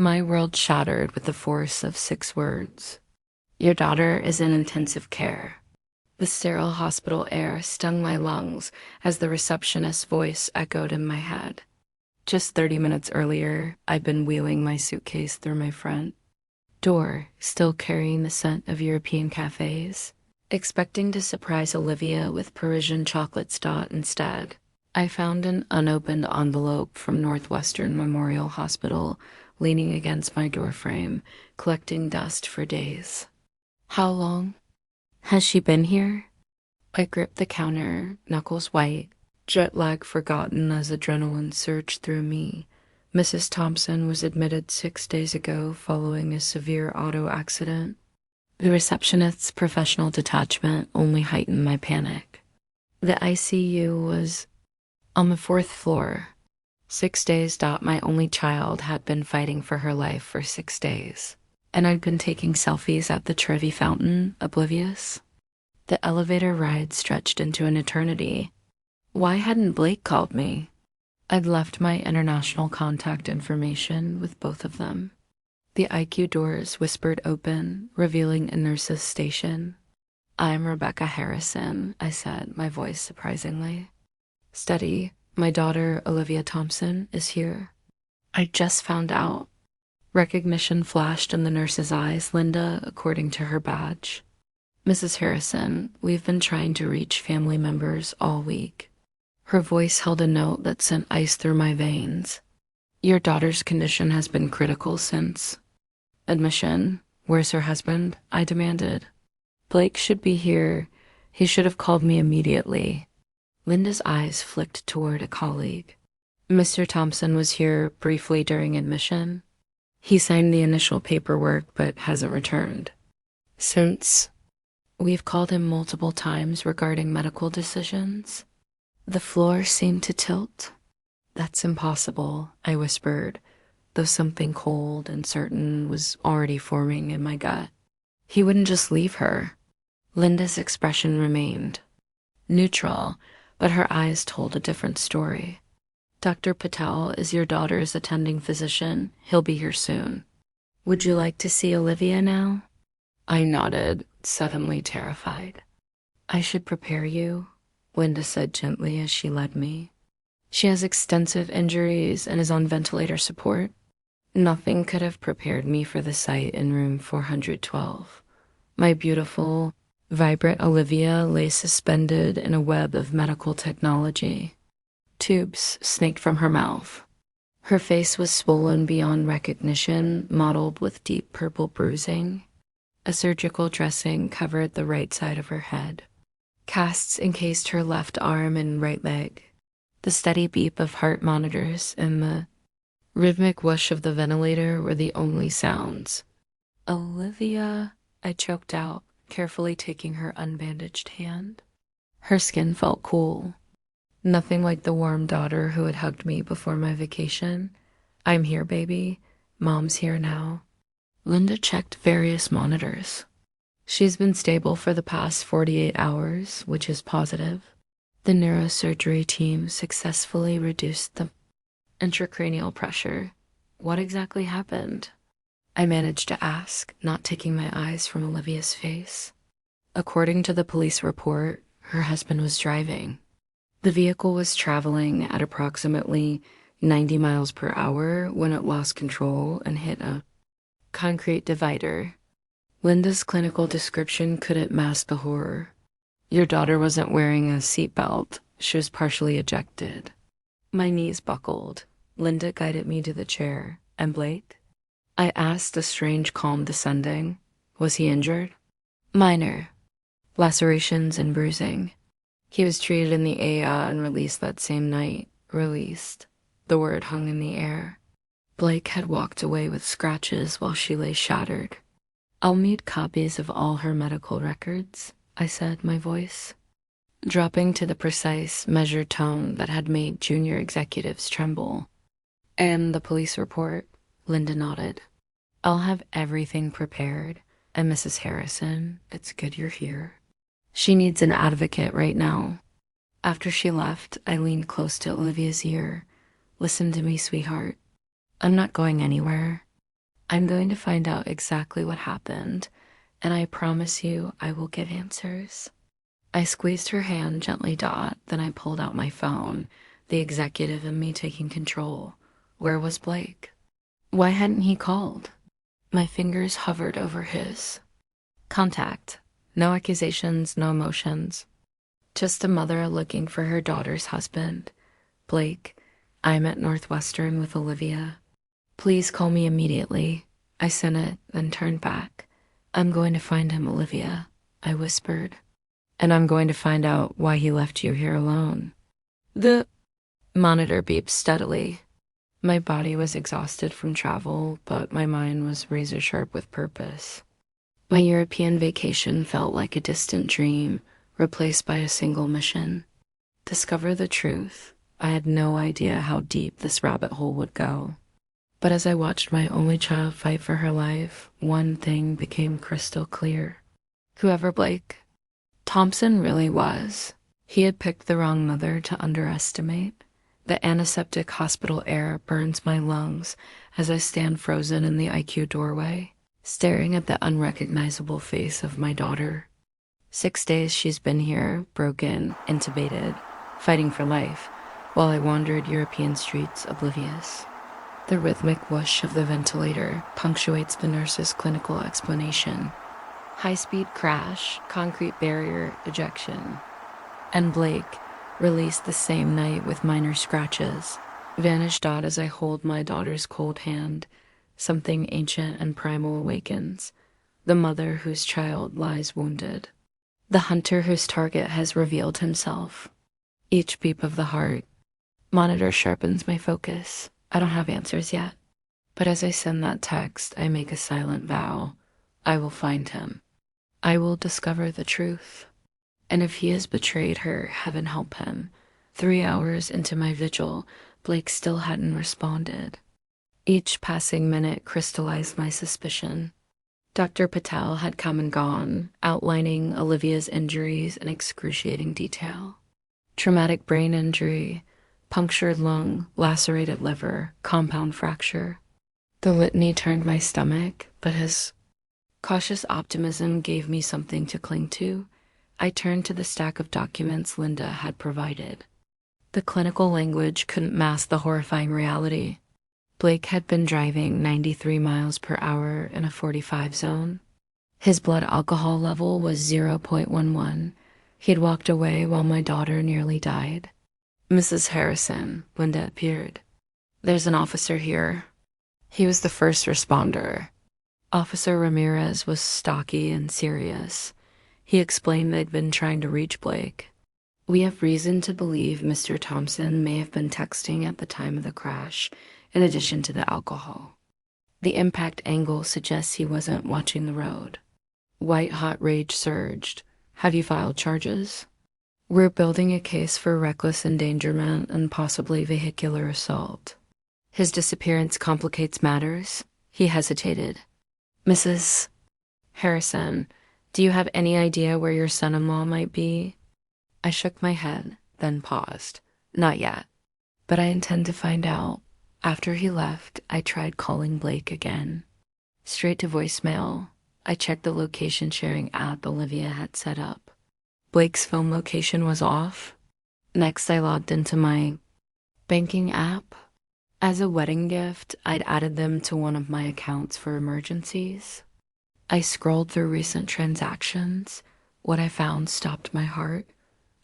My world shattered with the force of 6 words. Your daughter is in intensive care. The sterile hospital air stung my lungs as the receptionist's voice echoed in my head. Just 30 minutes earlier, I'd been wheeling my suitcase through my front door, still carrying the scent of European cafes, expecting to surprise Olivia with Parisian chocolate stot instead. I found an unopened envelope from Northwestern Memorial Hospital leaning against my doorframe, collecting dust for days. How long has she been here? I gripped the counter, knuckles white, jet lag forgotten as adrenaline surged through me. Mrs. Thompson was admitted 6 days ago following a severe auto accident. The receptionist's professional detachment only heightened my panic. The ICU was on the 4th floor. 6 days. My only child had been fighting for her life for 6 days, and I'd been taking selfies at the Trevi fountain, oblivious. The elevator ride stretched into an eternity. Why hadn't Blake called me? I'd left my international contact information with both of them. The IQ doors whispered open, revealing a nurse's station. "I'm Rebecca Harrison," I said, my voice surprisingly steady. "My daughter, Olivia Thompson, is here." I just found out. Recognition flashed in the nurse's eyes. "Linda," according to her badge. "Mrs. Harrison, we've been trying to reach family members all week." Her voice held a note that sent ice through my veins. "Your daughter's condition has been critical since admission." "Where's her husband?" I demanded. "Blake should be here. He should have called me immediately." Linda's eyes flicked toward a colleague. "Mr. Thompson was here briefly during admission. He signed the initial paperwork but hasn't returned since. We've called him multiple times regarding medical decisions." The floor seemed to tilt. "That's impossible," I whispered, though something cold and certain was already forming in my gut. "He wouldn't just leave her." Linda's expression remained neutral, but her eyes told a different story. "Dr. Patel is your daughter's attending physician. He'll be here soon." "Would you like to see Olivia now?" I nodded, suddenly terrified. "I should prepare you," Linda said gently as she led me. "She has extensive injuries and is on ventilator support." Nothing could have prepared me for the sight in room 412. My beautiful, vibrant Olivia lay suspended in a web of medical technology. Tubes snaked from her mouth. Her face was swollen beyond recognition, mottled with deep purple bruising. A surgical dressing covered the right side of her head. Casts encased her left arm and right leg. The steady beep of heart monitors and the rhythmic whoosh of the ventilator were the only sounds. "Olivia," I choked out, carefully taking her unbandaged hand. Her skin felt cool. Nothing like the warm daughter who had hugged me before my vacation. "I'm here, baby. Mom's here now." Linda checked various monitors. "She's been stable for the past 48 hours, which is positive. The neurosurgery team successfully reduced the intracranial pressure." "What exactly happened?" I managed to ask, not taking my eyes from Olivia's face. According to the police report, her husband was driving. The vehicle was traveling at approximately 90 miles per hour when it lost control and hit a concrete divider. Linda's clinical description couldn't mask the horror. "Your daughter wasn't wearing a seatbelt. She was partially ejected." My knees buckled. Linda guided me to the chair. "And Blake?" I asked, a strange calm descending. "Was he injured?" "Minor. Lacerations and bruising. He was treated in the AA and released that same night." Released. The word hung in the air. Blake had walked away with scratches while she lay shattered. "I'll need copies of all her medical records," I said, my voice dropping to the precise, measured tone that had made junior executives tremble. "And the police report?" Linda nodded. "I'll have everything prepared. And Mrs. Harrison, it's good you're here. She needs an advocate right now." After she left, I leaned close to Olivia's ear. "Listen to me, sweetheart. I'm not going anywhere. I'm going to find out exactly what happened, and I promise you I will get answers. I squeezed her hand gently, then I pulled out my phone, the executive in me taking control. Where was Blake? Why hadn't he called? My fingers hovered over his. Contact. No accusations, no emotions. Just a mother looking for her daughter's husband. Blake, I'm at Northwestern with Olivia. Please call me immediately. I sent it, then turned back. I'm going to find him, Olivia, I whispered. And I'm going to find out why he left you here alone. The monitor beeped steadily. My body was exhausted from travel, but my mind was razor sharp with purpose. My European vacation felt like a distant dream, replaced by a single mission. Discover the truth. I had no idea how deep this rabbit hole would go. But as I watched my only child fight for her life, one thing became crystal clear. Whoever Blake Thompson really was, he had picked the wrong mother to underestimate. The antiseptic hospital air burns my lungs as I stand frozen in the ICU doorway, staring at the unrecognizable face of my daughter. 6 days she's been here, broken, intubated, fighting for life, while I wandered European streets oblivious. The rhythmic whoosh of the ventilator punctuates the nurse's clinical explanation. High-speed crash, concrete barrier, ejection. And Blake, released the same night with minor scratches, vanished as I hold my daughter's cold hand. Something ancient and primal awakens. The mother whose child lies wounded. The hunter whose target has revealed himself. Each beep of the heart. Monitor sharpens my focus. I don't have answers yet. But as I send that text, I make a silent vow. I will find him. I will discover the truth. And if he has betrayed her, heaven help him. 3 hours into my vigil, Blake still hadn't responded. Each passing minute crystallized my suspicion. Dr. Patel had come and gone, outlining Olivia's injuries in excruciating detail. Traumatic brain injury, punctured lung, lacerated liver, compound fracture. The litany turned my stomach, but his cautious optimism gave me something to cling to. I turned to the stack of documents Linda had provided. The clinical language couldn't mask the horrifying reality. Blake had been driving 93 miles per hour in a 45 zone. His blood alcohol level was 0.11. He'd walked away while my daughter nearly died. Mrs. Harrison, Linda appeared. There's an officer here. He was the first responder. Officer Ramirez was stocky and serious. He explained they'd been trying to reach Blake. We have reason to believe Mr. Thompson may have been texting at the time of the crash, in addition to the alcohol. The impact angle suggests he wasn't watching the road. White-hot rage surged. Have you filed charges? We're building a case for reckless endangerment and possibly vehicular assault. His disappearance complicates matters. He hesitated. Mrs. Harrison, do you have any idea where your son-in-law might be? I shook my head, then paused. Not yet. But I intend to find out. After he left, I tried calling Blake again. Straight to voicemail. I checked the location sharing app Olivia had set up. Blake's phone location was off. Next, I logged into my banking app. As a wedding gift, I'd added them to one of my accounts for emergencies. I scrolled through recent transactions. What I found stopped my heart.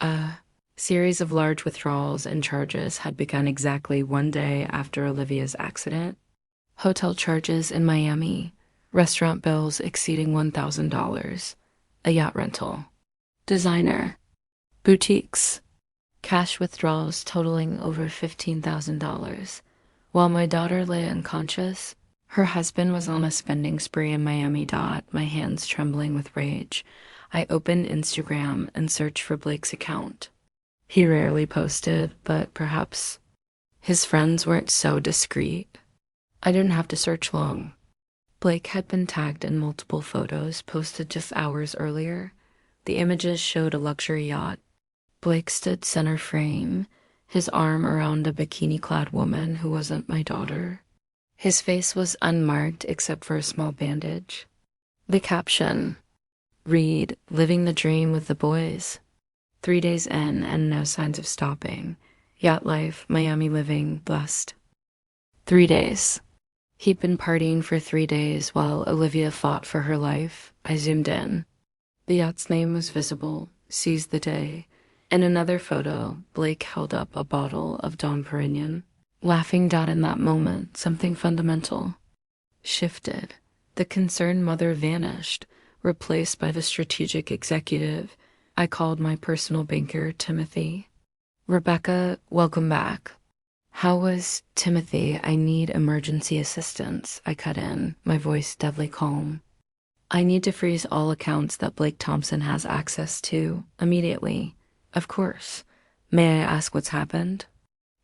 A series of large withdrawals and charges had begun exactly 1 day after Olivia's accident. Hotel charges in Miami, restaurant bills exceeding $1,000, a yacht rental. Designer, boutiques, cash withdrawals totaling over $15,000. While my daughter lay unconscious, her husband was on a spending spree in Miami. My hands trembling with rage. I opened Instagram and searched for Blake's account. He rarely posted, but perhaps his friends weren't so discreet. I didn't have to search long. Blake had been tagged in multiple photos posted just hours earlier. The images showed a luxury yacht. Blake stood center frame, his arm around a bikini-clad woman who wasn't my daughter. His face was unmarked except for a small bandage. The caption read, "Living the dream with the boys. 3 days in and no signs of stopping. Yacht life, Miami living, blessed." 3 days. He'd been partying for 3 days while Olivia fought for her life. I zoomed in. The yacht's name was visible, seized the day. In another photo, Blake held up a bottle of Dom Perignon. Laughing down in that moment, something fundamental shifted. The concerned mother vanished, replaced by the strategic executive. I called my personal banker, Timothy. "Rebecca, welcome back." "How was Timothy? I need emergency assistance," I cut in, my voice deadly calm. "I need to freeze all accounts that Blake Thompson has access to, immediately." "Of course. May I ask what's happened?"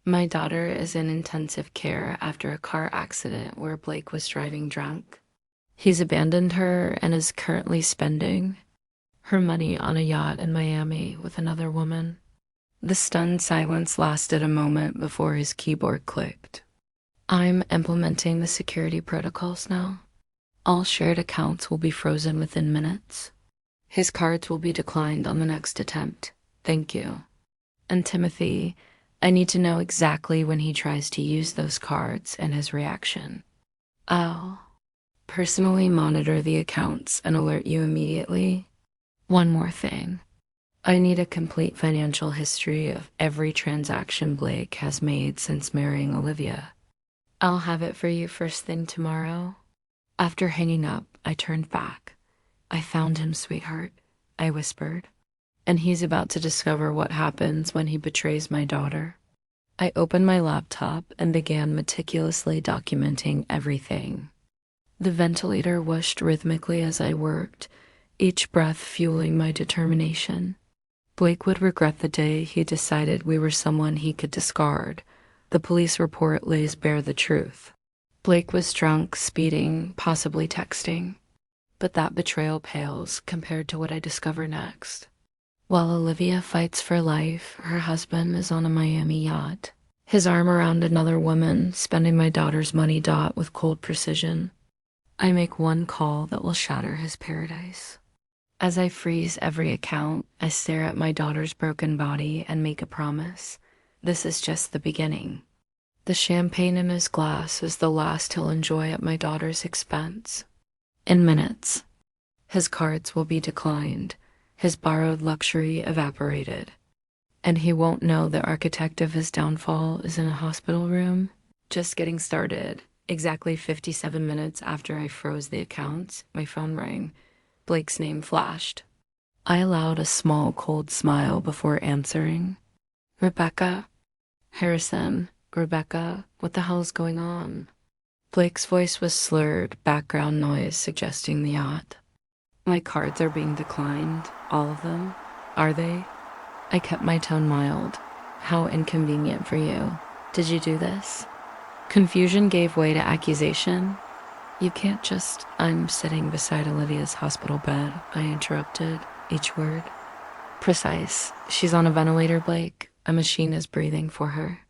"My daughter is in intensive care after a car accident where Blake was driving drunk. He's abandoned her and is currently spending her money on a yacht in Miami with another woman." The stunned silence lasted a moment before his keyboard clicked. "I'm implementing the security protocols now. All shared accounts will be frozen within minutes. His cards will be declined on the next attempt. Thank you. And Timothy, I need to know exactly when he tries to use those cards and his reaction. I'll personally monitor the accounts and alert you immediately. One more thing. I need a complete financial history of every transaction Blake has made since marrying Olivia. I'll have it for you first thing tomorrow." After hanging up, I turned back. "I found him, sweetheart," I whispered. "And he's about to discover what happens when he betrays my daughter." I opened my laptop and began meticulously documenting everything. The ventilator whooshed rhythmically as I worked, each breath fueling my determination. Blake would regret the day he decided we were someone he could discard. The police report lays bare the truth. Blake was drunk, speeding, possibly texting. But that betrayal pales compared to what I discover next. While Olivia fights for life, her husband is on a Miami yacht, his arm around another woman, spending my daughter's money with cold precision. I make one call that will shatter his paradise. As I freeze every account, I stare at my daughter's broken body and make a promise. This is just the beginning. The champagne in his glass is the last he'll enjoy at my daughter's expense. In minutes, his cards will be declined, his borrowed luxury evaporated, and he won't know the architect of his downfall is in a hospital room. Just getting started. Exactly 57 minutes after I froze the accounts, my phone rang. Blake's name flashed. I allowed a small, cold smile before answering. "Rebecca?" "Harrison, Rebecca, what the hell's going on?" Blake's voice was slurred, background noise suggesting the yacht. "My cards are being declined, all of them. Are they?" I kept my tone mild. "How inconvenient for you. Did you do this?" Confusion gave way to accusation. "You can't just—" "I'm sitting beside Olivia's hospital bed," I interrupted, each word. "Precise. She's on a ventilator, Blake. A machine is breathing for her."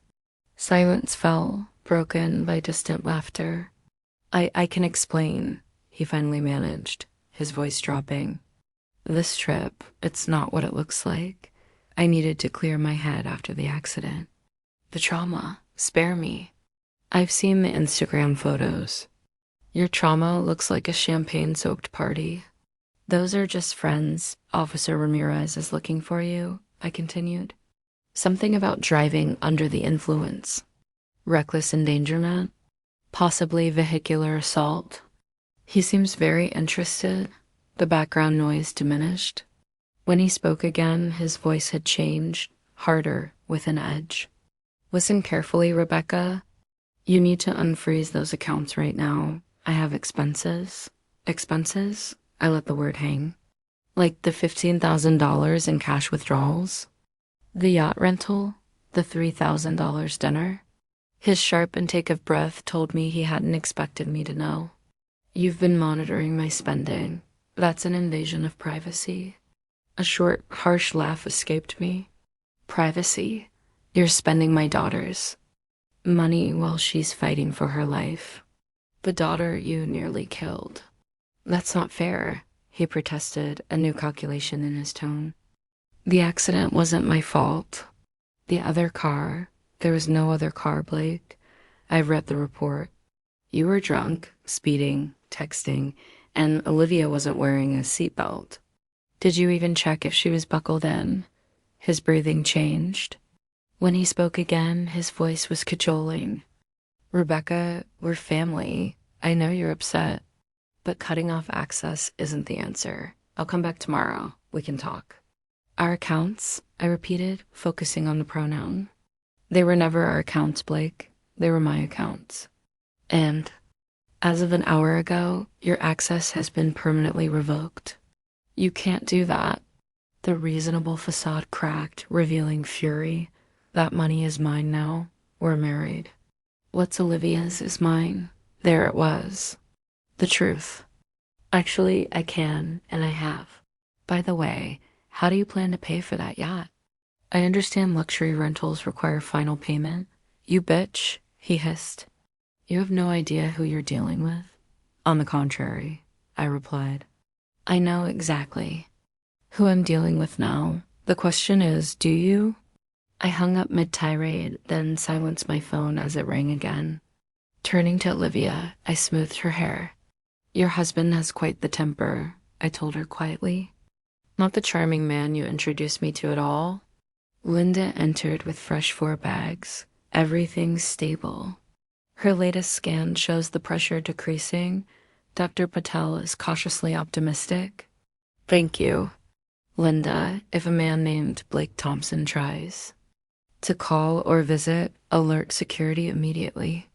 Silence fell, broken by distant laughter. I can explain," he finally managed, his voice dropping. "This trip, it's not what it looks like. I needed to clear my head after the accident. The trauma. Spare me. I've seen the Instagram photos. Your trauma looks like a champagne-soaked party. Those are just friends. Officer Ramirez is looking for you," I continued. "Something about driving under the influence. Reckless endangerment. Possibly vehicular assault." He seems very interested. The background noise diminished. When he spoke again, his voice had changed, harder, with an edge. "Listen carefully, Rebecca. You need to unfreeze those accounts right now. I have expenses." "Expenses?" I let the word hang. "Like the $15,000 in cash withdrawals? The yacht rental? The $3,000 dinner?" His sharp intake of breath told me he hadn't expected me to know. "You've been monitoring my spending. That's an invasion of privacy." A short, harsh laugh escaped me. "Privacy? You're spending my daughter's money while she's fighting for her life. The daughter you nearly killed. That's not fair, he protested, a new calculation in his tone. The accident wasn't my fault. The other car, there was no other car, Blake. I've read the report. You were drunk, speeding, texting, and Olivia wasn't wearing a seatbelt. Did you even check if she was buckled in? His breathing changed. When he spoke again, his voice was cajoling. Rebecca, we're family. I know you're upset, but cutting off access isn't the answer. I'll come back tomorrow. We can talk. Our accounts, I repeated, focusing on the pronoun. They were never our accounts, Blake. They were my accounts. And as of an hour ago, your access has been permanently revoked. You can't do that. The reasonable facade cracked, revealing fury. That money is mine now. We're married. What's Olivia's is mine. There it was. The truth. Actually, I can, and I have. By the way, how do you plan to pay for that yacht? I understand luxury rentals require final payment. You bitch, he hissed. You have no idea who you're dealing with. On the contrary, I replied. I know exactly who I'm dealing with now. The question is, do you? I hung up mid-tirade, then silenced my phone as it rang again. Turning to Olivia, I smoothed her hair. Your husband has quite the temper, I told her quietly. Not the charming man you introduced me to at all. Linda entered with fresh 4 bags. Everything's stable. Her latest scan shows the pressure decreasing. Dr. Patel is cautiously optimistic. Thank you, Linda, if a man named Blake Thompson tries to call or visit, alert security immediately.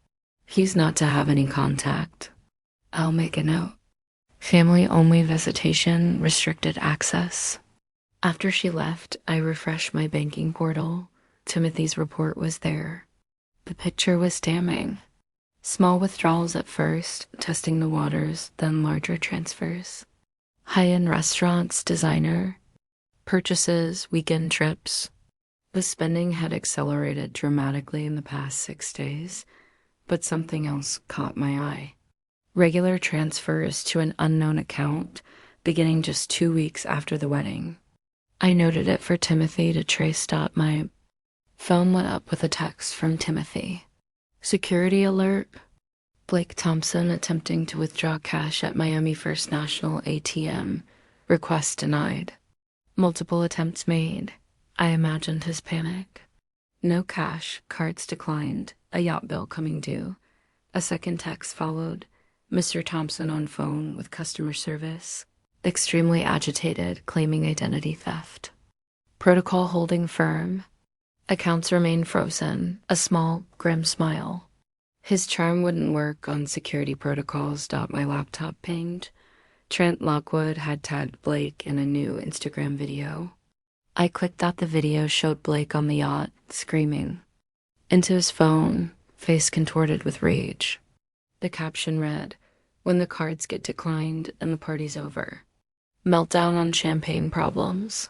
He's not to have any contact. I'll make a note. Family-only visitation, restricted access. After she left, I refreshed my banking portal. Timothy's report was there. The picture was damning. Small withdrawals at first, testing the waters, then larger transfers. High-end restaurants, designer. Purchases, weekend trips. The spending had accelerated dramatically in the past 6 days, but something else caught my eye. Regular transfers to an unknown account, beginning just 2 weeks after the wedding. I noted it for Timothy to trace. My phone went up with a text from Timothy. Security alert. Blake Thompson attempting to withdraw cash at Miami First National ATM. Request denied. Multiple attempts made. I imagined his panic. No cash, cards declined, a yacht bill coming due. A second text followed. Mr. Thompson on phone with customer service. Extremely agitated, claiming identity theft. Protocol holding firm. Accounts remain frozen. A small, grim smile. His charm wouldn't work on security protocols. My laptop pinged. Trent Lockwood had tagged Blake in a new Instagram video. I clicked out the video, showed Blake on the yacht, screaming. Into his phone, face contorted with rage. The caption read, "When the cards get declined and the party's over. Meltdown on champagne problems."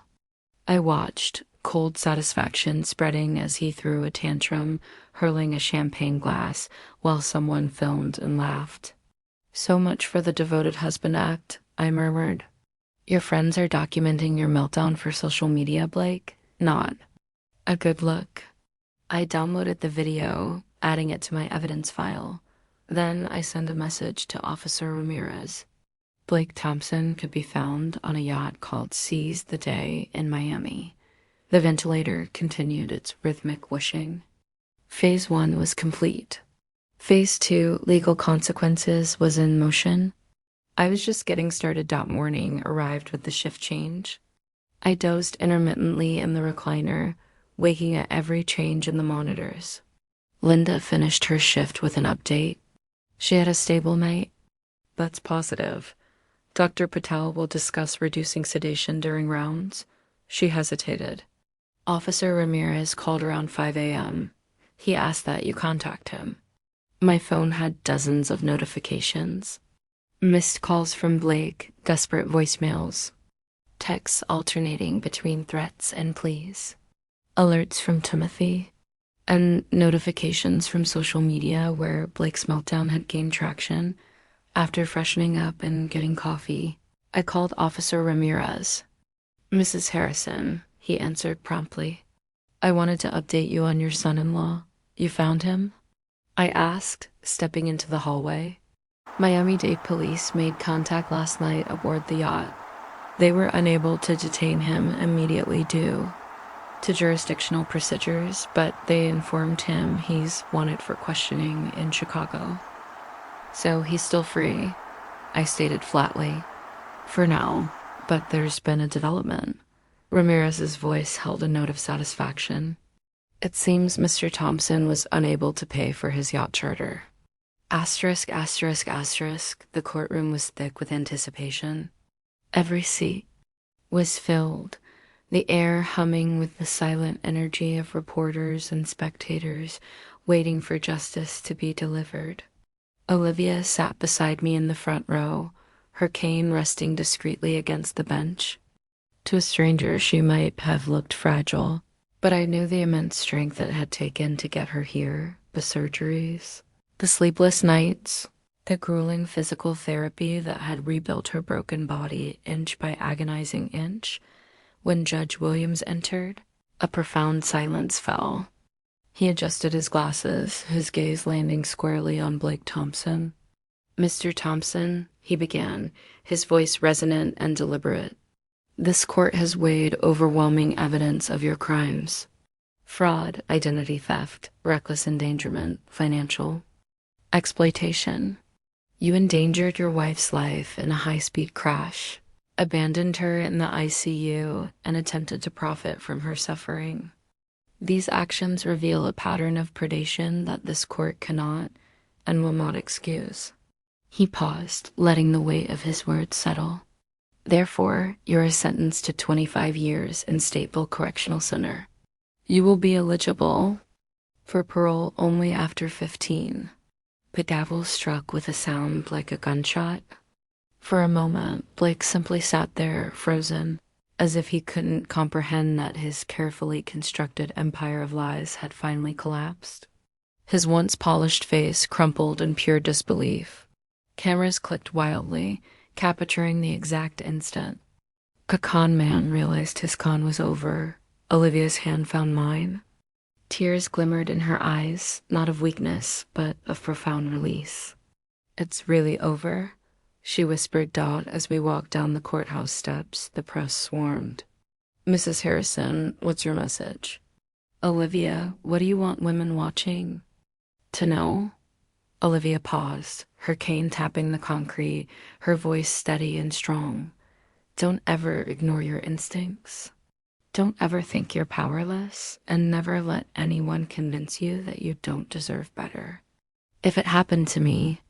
I watched, cold satisfaction spreading as he threw a tantrum, hurling a champagne glass while someone filmed and laughed. So much for the devoted husband act, I murmured. Your friends are documenting your meltdown for social media, Blake? Not a good look. I downloaded the video, adding it to my evidence file. Then I sent a message to Officer Ramirez. Blake Thompson could be found on a yacht called Seize the Day in Miami. The ventilator continued its rhythmic whooshing. Phase 1 was complete. Phase 2, legal consequences, was in motion. I was just getting started. Morning arrived with the shift change. I dozed intermittently in the recliner, waking at every change in the monitors. Linda finished her shift with an update. She had a stable night. That's positive. Dr. Patel will discuss reducing sedation during rounds. She hesitated. Officer Ramirez called around 5 a.m. He asked that you contact him. My phone had dozens of notifications. Missed calls from Blake, desperate voicemails. Texts alternating between threats and pleas. Alerts from Timothy. and notifications from social media where Blake's meltdown had gained traction. After freshening up and getting coffee, I called Officer Ramirez. "Mrs. Harrison," he answered promptly. "I wanted to update you on your son-in-law. You found him?" I asked, stepping into the hallway. Miami-Dade police made contact last night aboard the yacht. They were unable to detain him immediately due to jurisdictional procedures, but they informed him he's wanted for questioning in Chicago. "So he's still free," I stated flatly. "For now, but there's been a development." Ramirez's voice held a note of satisfaction. "It seems Mr. Thompson was unable to pay for his yacht charter." Asterisk, asterisk, asterisk, the courtroom was thick with anticipation. Every seat was filled, the air humming with the silent energy of reporters and spectators waiting for justice to be delivered. Olivia sat beside me in the front row, her cane resting discreetly against the bench. To a stranger, she might have looked fragile, but I knew the immense strength it had taken to get her here, the surgeries, the sleepless nights, the grueling physical therapy that had rebuilt her broken body inch by agonizing inch. When Judge Williams entered, a profound silence fell. He adjusted his glasses, his gaze landing squarely on Blake Thompson. "Mr. Thompson," he began, his voice resonant and deliberate, "this court has weighed overwhelming evidence of your crimes. Fraud, identity theft, reckless endangerment, financial exploitation. You endangered your wife's life in a high-speed crash, abandoned her in the ICU, and attempted to profit from her suffering. These actions reveal a pattern of predation that this court cannot and will not excuse." He paused, letting the weight of his words settle. "Therefore, you are sentenced to 25 years in Stateville Correctional Center. You will be eligible for parole only after 15. The gavel struck with a sound like a gunshot. For a moment, Blake simply sat there, frozen, as if he couldn't comprehend that his carefully constructed empire of lies had finally collapsed. His once polished face crumpled in pure disbelief. Cameras clicked wildly, capturing the exact instant. The con man realized his con was over. Olivia's hand found mine. Tears glimmered in her eyes, not of weakness, but of profound release. "It's really over?" she whispered out as we walked down the courthouse steps. The press swarmed. "Mrs. Harrison, what's your message?" "Olivia, what do you want women watching to know?" Olivia paused, her cane tapping the concrete, her voice steady and strong. "Don't ever ignore your instincts. Don't ever think you're powerless, and never let anyone convince you that you don't deserve better. If it happened to me,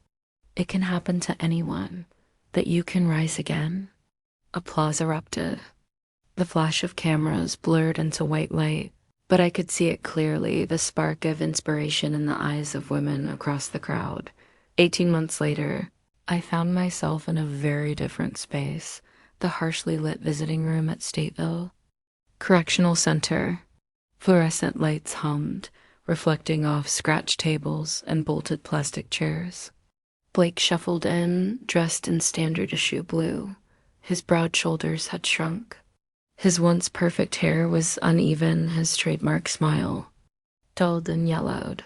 it can happen to anyone, that you can rise again." Applause erupted. The flash of cameras blurred into white light, but I could see it clearly, the spark of inspiration in the eyes of women across the crowd. 18 months later, I found myself in a very different space, the harshly lit visiting room at Stateville Correctional Center. Fluorescent lights hummed, reflecting off scratched tables and bolted plastic chairs. Blake shuffled in, dressed in standard issue blue. His broad shoulders had shrunk. His once perfect hair was uneven, his trademark smile dulled and yellowed.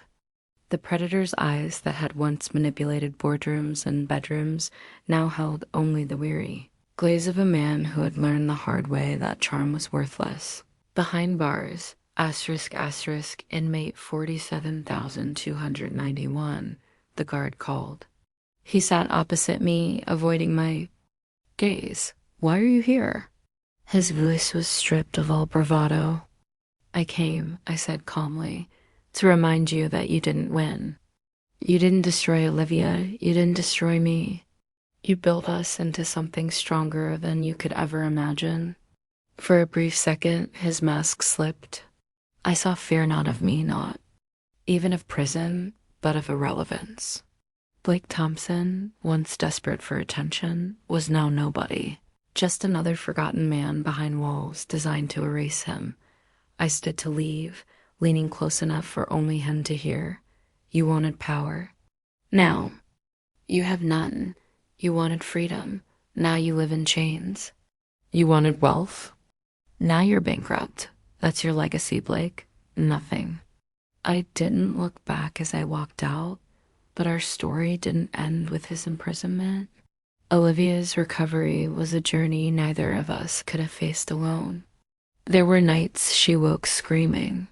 The predator's eyes that had once manipulated boardrooms and bedrooms now held only the weary glaze of a man who had learned the hard way that charm was worthless. "Behind bars, asterisk, asterisk, inmate 47,291, the guard called. He sat opposite me, avoiding my gaze. "Why are you here?" His voice was stripped of all bravado. I came," I said calmly, "to remind you that you didn't win. You didn't destroy Olivia. You didn't destroy me. You built us into something stronger than you could ever imagine." For a brief second, his mask slipped. I saw fear not of me, not even of prison, but of irrelevance. Blake Thompson, once desperate for attention, was now nobody. Just another forgotten man behind walls designed to erase him. I stood to leave, leaning close enough for only him to hear. You wanted power. Now, you have none. You wanted freedom. Now you live in chains. You wanted wealth. Now you're bankrupt. That's your legacy, Blake. Nothing. I didn't look back as I walked out, but our story didn't end with his imprisonment. Olivia's recovery was a journey neither of us could have faced alone. There were nights she woke screaming,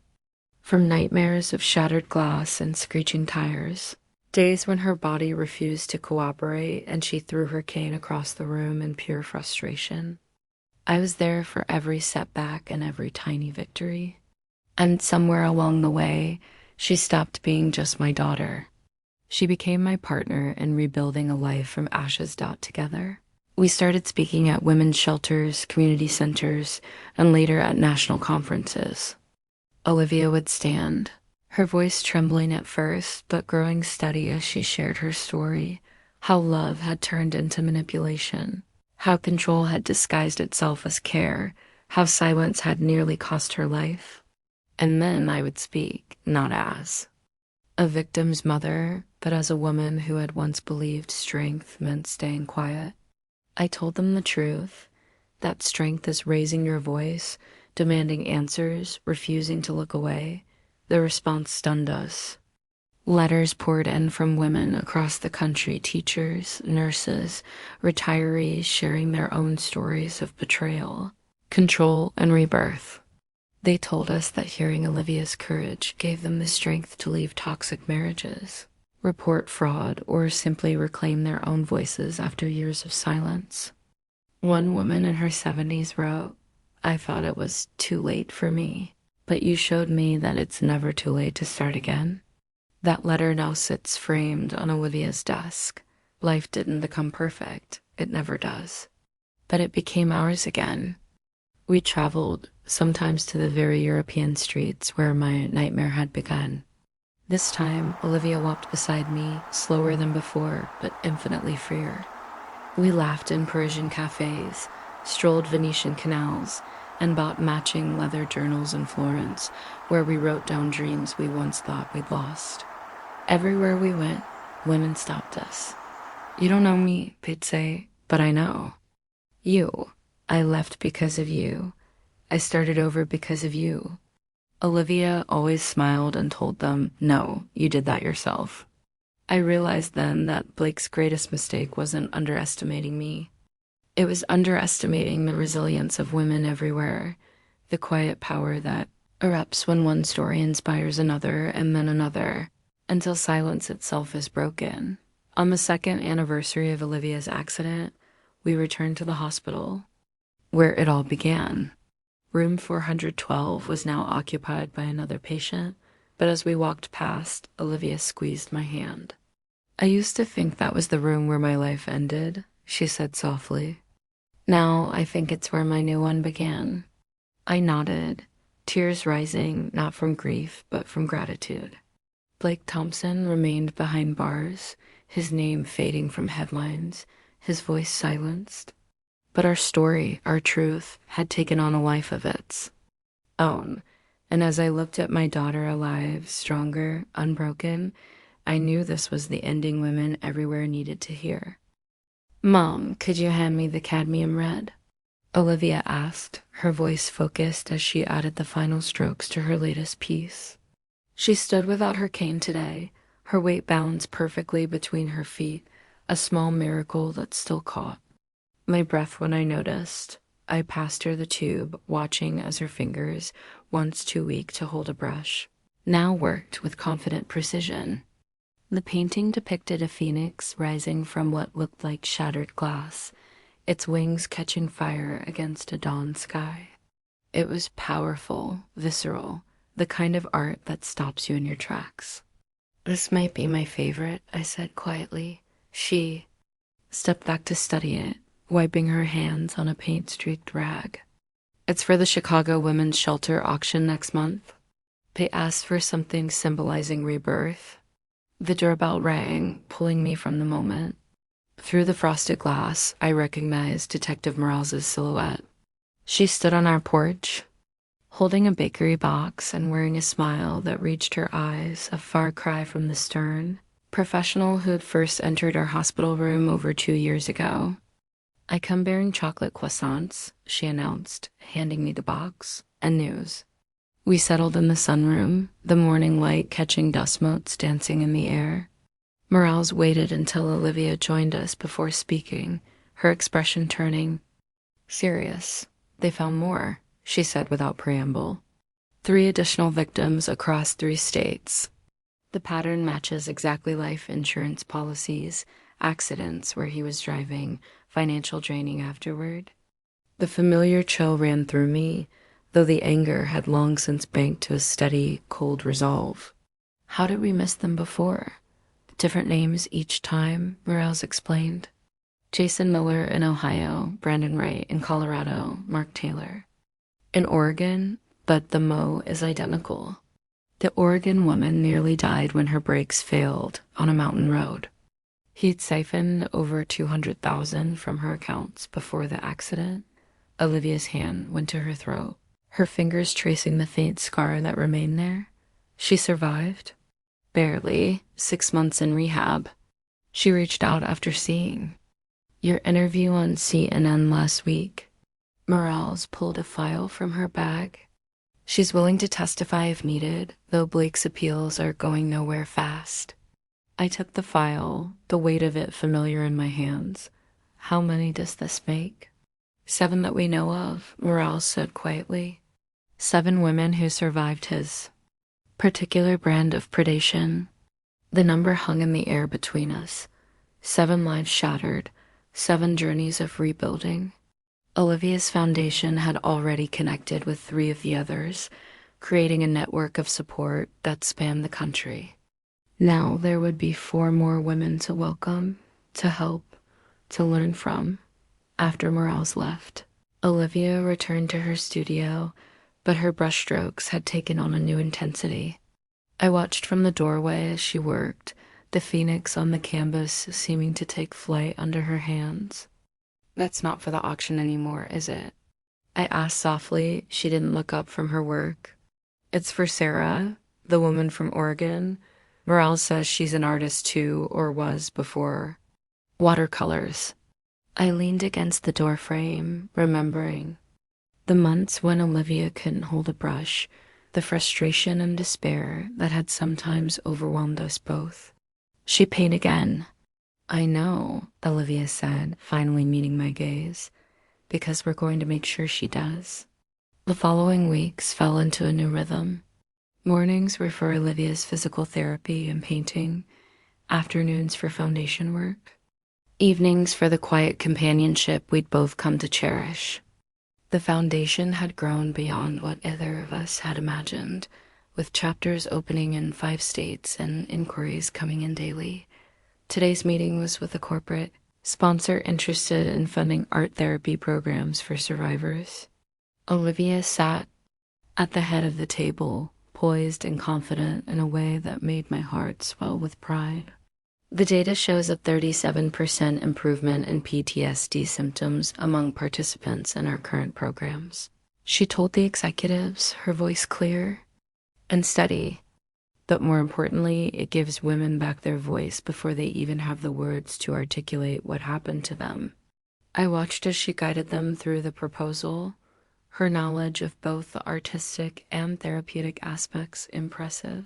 from nightmares of shattered glass and screeching tires. Days when her body refused to cooperate and she threw her cane across the room in pure frustration. I was there for every setback and every tiny victory. And somewhere along the way, she stopped being just my daughter. She became my partner in rebuilding a life from ashes together. We started speaking at women's shelters, community centers, and later at national conferences. Olivia would stand, her voice trembling at first, but growing steady as she shared her story, how love had turned into manipulation, how control had disguised itself as care, how silence had nearly cost her life. And then I would speak, not as a victim's mother, but as a woman who had once believed strength meant staying quiet. I told them the truth, that strength is raising your voice, demanding answers, refusing to look away. The response stunned us. Letters poured in from women across the country, teachers, nurses, retirees sharing their own stories of betrayal, control, and rebirth. They told us that hearing Olivia's courage gave them the strength to leave toxic marriages, report fraud, or simply reclaim their own voices after years of silence. One woman in her 70s wrote, "I thought it was too late for me, but you showed me that it's never too late to start again." That letter now sits framed on Olivia's desk. Life didn't become perfect. It never does. But it became ours again. We traveled, sometimes to the very European streets where my nightmare had begun. This time, Olivia walked beside me, slower than before, but infinitely freer. We laughed in Parisian cafes, strolled Venetian canals, and bought matching leather journals in Florence, where we wrote down dreams we once thought we'd lost. Everywhere we went, women stopped us. "You don't know me," they'd say, "but I know. You. I left because of you. I started over because of you." Olivia always smiled and told them, "No, you did that yourself." I realized then that Blake's greatest mistake wasn't underestimating me. It was underestimating the resilience of women everywhere, the quiet power that erupts when one story inspires another and then another, until silence itself is broken. On the second anniversary of Olivia's accident, we returned to the hospital, where it all began. Room 412 was now occupied by another patient, but as we walked past, Olivia squeezed my hand. "I used to think that was the room where my life ended," she said softly. "Now I think it's where my new one began." I nodded, tears rising not from grief but from gratitude. Blake Thompson remained behind bars, his name fading from headlines, his voice silenced. But our story, our truth, had taken on a life of its own. And as I looked at my daughter alive, stronger, unbroken, I knew this was the ending women everywhere needed to hear. "Mom, could you hand me the cadmium red?" Olivia asked, her voice focused as she added the final strokes to her latest piece. She stood without her cane today, her weight balanced perfectly between her feet, a small miracle that still caught my breath when I noticed. I passed her the tube, watching as her fingers, once too weak to hold a brush, now worked with confident precision. The painting depicted a phoenix rising from what looked like shattered glass, its wings catching fire against a dawn sky. It was powerful, visceral, the kind of art that stops you in your tracks. "This might be my favorite," I said quietly. She stepped back to study it, wiping her hands on a paint-streaked rag. "It's for the Chicago Women's Shelter auction next month. They asked for something symbolizing rebirth." The doorbell rang, pulling me from the moment. Through the frosted glass, I recognized Detective Morales' silhouette. She stood on our porch, holding a bakery box and wearing a smile that reached her eyes, a far cry from the stern professional who had first entered our hospital room over 2 years ago. "I come bearing chocolate croissants," she announced, handing me the box, "and news." We settled in the sunroom, the morning light catching dust motes dancing in the air. Morales waited until Olivia joined us before speaking, her expression turning serious. "They found more," she said without preamble. "3 additional victims across 3 states. The pattern matches exactly life insurance policies, accidents where he was driving, financial draining afterward." The familiar chill ran through me, though the anger had long since banked to a steady, cold resolve. "How did we miss them before?" "Different names each time," Morales explained. "Jason Miller in Ohio, Brandon Wright in Colorado, Mark Taylor in Oregon, but the Mo is identical. The Oregon woman nearly died when her brakes failed on a mountain road. He'd siphoned over $200,000 from her accounts before the accident." Olivia's hand went to her throat, her fingers tracing the faint scar that remained there. "She survived?" "Barely. 6 months in rehab." She reached out after seeing your interview on CNN last week. Morales pulled a file from her bag. "She's willing to testify if needed, though Blake's appeals are going nowhere fast." I took the file, the weight of it familiar in my hands. "How many does this make?" "7 that we know of," Morales said quietly. 7 women who survived his particular brand of predation. The number hung in the air between us. 7 lives shattered, 7 journeys of rebuilding. Olivia's foundation had already connected with 3 of the others, creating a network of support that spanned the country. Now there would be 4 more women to welcome, to help, to learn from. After Morales left, Olivia returned to her studio, but her brushstrokes had taken on a new intensity. I watched from the doorway as she worked, the phoenix on the canvas seeming to take flight under her hands. "That's not for the auction anymore, is it?" I asked softly. She didn't look up from her work. "It's for Sarah, the woman from Oregon. Morales says she's an artist too, or was before. Watercolors." I leaned against the door frame, remembering the months when Olivia couldn't hold a brush, the frustration and despair that had sometimes overwhelmed us both. "She paid again." "I know," Olivia said, finally meeting my gaze, "because we're going to make sure she does." The following weeks fell into a new rhythm. Mornings were for Olivia's physical therapy and painting, afternoons for foundation work, evenings for the quiet companionship we'd both come to cherish. The foundation had grown beyond what either of us had imagined, with chapters opening in 5 states and inquiries coming in daily. Today's meeting was with a corporate sponsor interested in funding art therapy programs for survivors. Olivia sat at the head of the table, poised and confident in a way that made my heart swell with pride. "The data shows a 37% improvement in PTSD symptoms among participants in our current programs," she told the executives, her voice clear and steady. "But more importantly, it gives women back their voice before they even have the words to articulate what happened to them." I watched as she guided them through the proposal, her knowledge of both the artistic and therapeutic aspects impressive.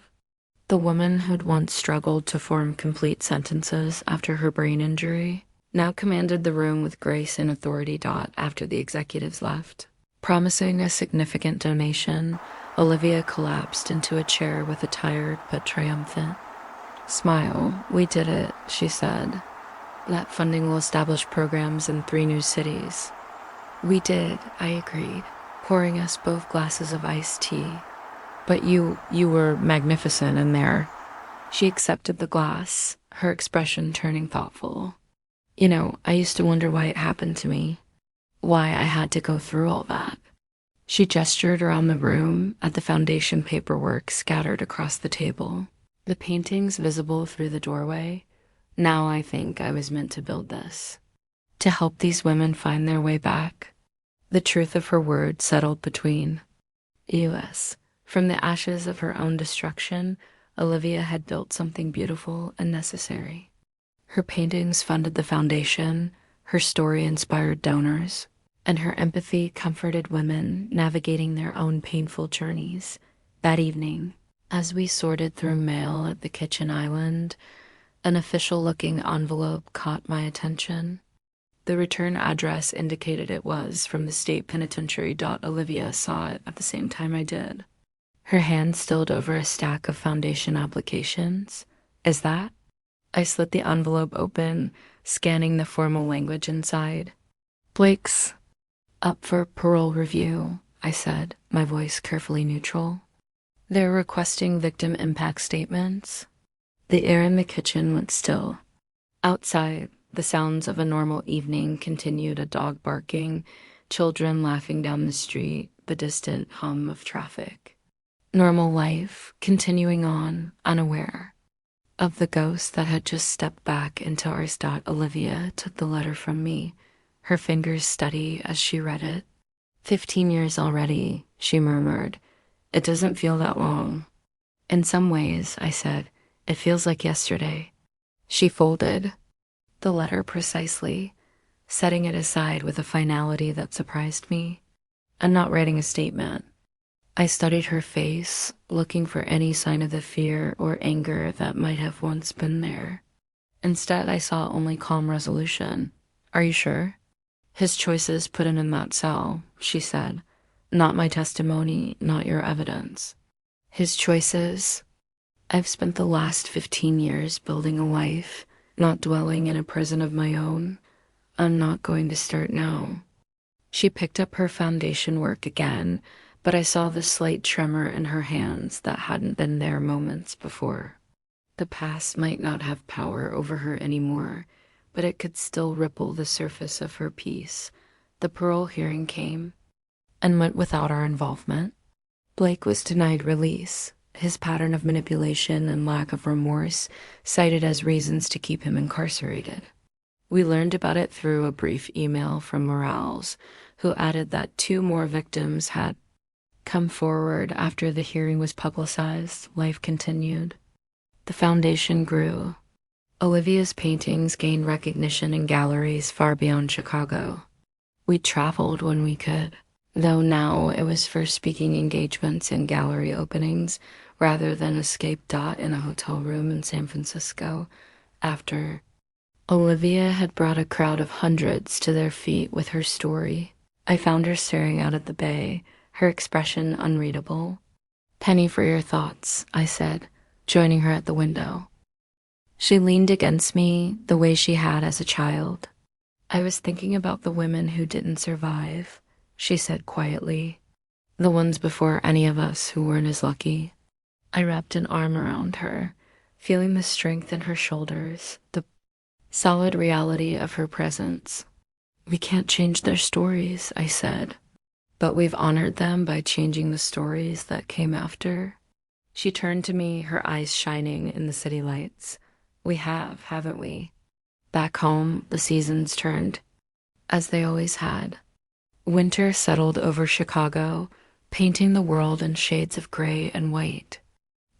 The woman who'd once struggled to form complete sentences after her brain injury now commanded the room with grace and authority. After the executives left, promising a significant donation, Olivia collapsed into a chair with a tired but triumphant smile. "We did it," she said. "That funding will establish programs in 3 new cities." "We did," I agreed, pouring us both glasses of iced tea. "But you were magnificent in there." She accepted the glass, her expression turning thoughtful. I used to wonder why it happened to me, why I had to go through all that." She gestured around the room at the foundation paperwork scattered across the table, the paintings visible through the doorway. "Now I think I was meant to build this, to help these women find their way back." The truth of her words settled between U.S. From the ashes of her own destruction, Olivia had built something beautiful and necessary. Her paintings funded the foundation, her story inspired donors, and her empathy comforted women navigating their own painful journeys. That evening, as we sorted through mail at the kitchen island, an official-looking envelope caught my attention. The return address indicated it was from the state penitentiary. Olivia saw it at the same time I did. Her hand stilled over a stack of foundation applications. Is that? I slit the envelope open, scanning the formal language inside. Blake's up for parole review, I said, my voice carefully neutral. They're requesting victim impact statements. The air in the kitchen went still. Outside, the sounds of a normal evening continued, a dog barking, children laughing down the street, the distant hum of traffic. Normal life, continuing on, unaware of the ghost that had just stepped back into ours. Olivia took the letter from me, her fingers steady as she read it. 15 years already, she murmured. It doesn't feel that long. In some ways, I said, it feels like yesterday. She folded the letter precisely, setting it aside with a finality that surprised me. I'm not writing a statement. I studied her face, looking for any sign of the fear or anger that might have once been there. Instead, I saw only calm resolution. Are you sure? His choices put in that cell, she said. Not my testimony, not your evidence. His choices. I've spent the last 15 years building a life, not dwelling in a prison of my own. I'm not going to start now. She picked up her foundation work again, but I saw the slight tremor in her hands that hadn't been there moments before. The past might not have power over her anymore, but it could still ripple the surface of her peace. The parole hearing came and went without our involvement. Blake was denied release, his pattern of manipulation and lack of remorse cited as reasons to keep him incarcerated. We learned about it through a brief email from Morales, who added that 2 more victims had come forward after the hearing was publicized. Life continued. The foundation grew. Olivia's paintings gained recognition in galleries far beyond Chicago. We traveled when we could, though now it was for speaking engagements and gallery openings rather than escape. In a hotel room in San Francisco after Olivia had brought a crowd of hundreds to their feet with her story. I found her staring out at the bay, her expression unreadable. Penny for your thoughts, I said, joining her at the window. She leaned against me the way she had as a child. I was thinking about the women who didn't survive, she said quietly. The ones before any of us who weren't as lucky. I wrapped an arm around her, feeling the strength in her shoulders, the solid reality of her presence. We can't change their stories, I said, but we've honored them by changing the stories that came after. She turned to me, her eyes shining in the city lights. We have, haven't we? Back home, the seasons turned, as they always had. Winter settled over Chicago, painting the world in shades of gray and white.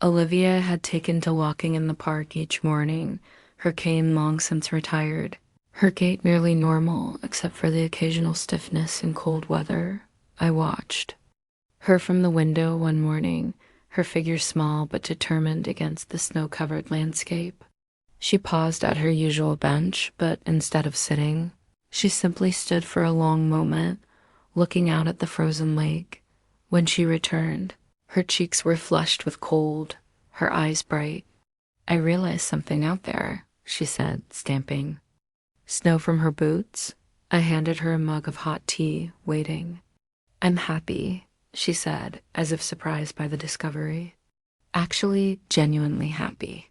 Olivia had taken to walking in the park each morning, her cane long since retired, her gait merely normal except for the occasional stiffness in cold weather. I watched her from the window one morning, her figure small but determined against the snow-covered landscape. She paused at her usual bench, but instead of sitting, she simply stood for a long moment, looking out at the frozen lake. When she returned, her cheeks were flushed with cold, her eyes bright. I realized something out there, she said, stamping. Snow from her boots. I handed her a mug of hot tea, waiting. I'm happy, she said, as if surprised by the discovery. Actually, genuinely happy.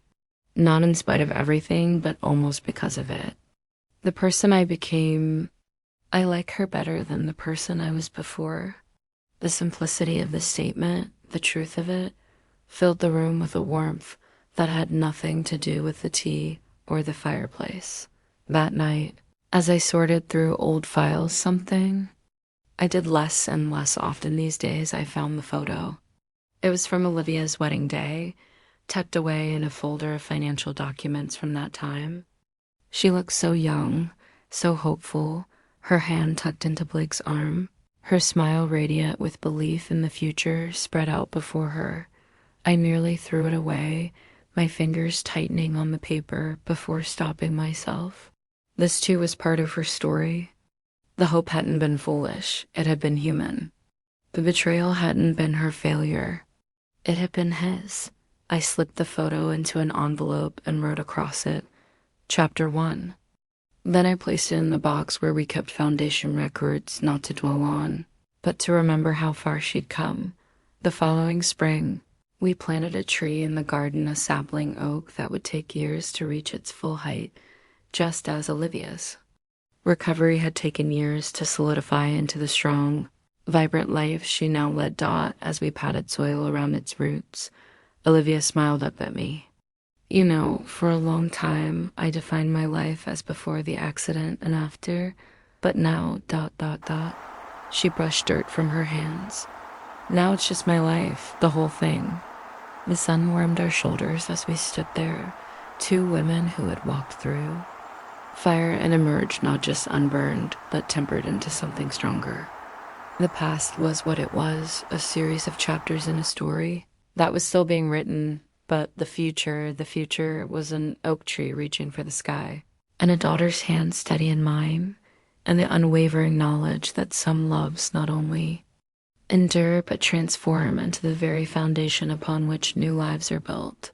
Not in spite of everything, but almost because of it. The person I became, I like her better than the person I was before. The simplicity of the statement, the truth of it, filled the room with a warmth that had nothing to do with the tea or the fireplace. That night, as I sorted through old files, something I did less and less often these days. I found the photo. It was from Olivia's wedding day, tucked away in a folder of financial documents from that time. She looked so young, so hopeful, her hand tucked into Blake's arm, her smile radiant with belief in the future spread out before her. I nearly threw it away, my fingers tightening on the paper before stopping myself. This too was part of her story. The hope hadn't been foolish, it had been human. The betrayal hadn't been her failure, it had been his. I slipped the photo into an envelope and wrote across it, Chapter 1. Then I placed it in the box where we kept foundation records, not to dwell on, but to remember how far she'd come. The following spring, we planted a tree in the garden, a sapling oak that would take years to reach its full height, just as Olivia's. Recovery had taken years to solidify into the strong, vibrant life she now led Dot as we patted soil around its roots. Olivia smiled up at me. You know, for a long time, I defined my life as before the accident and after, but now, ... She brushed dirt from her hands. Now it's just my life, the whole thing. The sun warmed our shoulders as we stood there, two women who had walked through fire and emerged not just unburned, but tempered into something stronger. The past was what it was, a series of chapters in a story that was still being written, but the future was an oak tree reaching for the sky, and a daughter's hand steady in mine, and the unwavering knowledge that some loves not only endure but transform into the very foundation upon which new lives are built.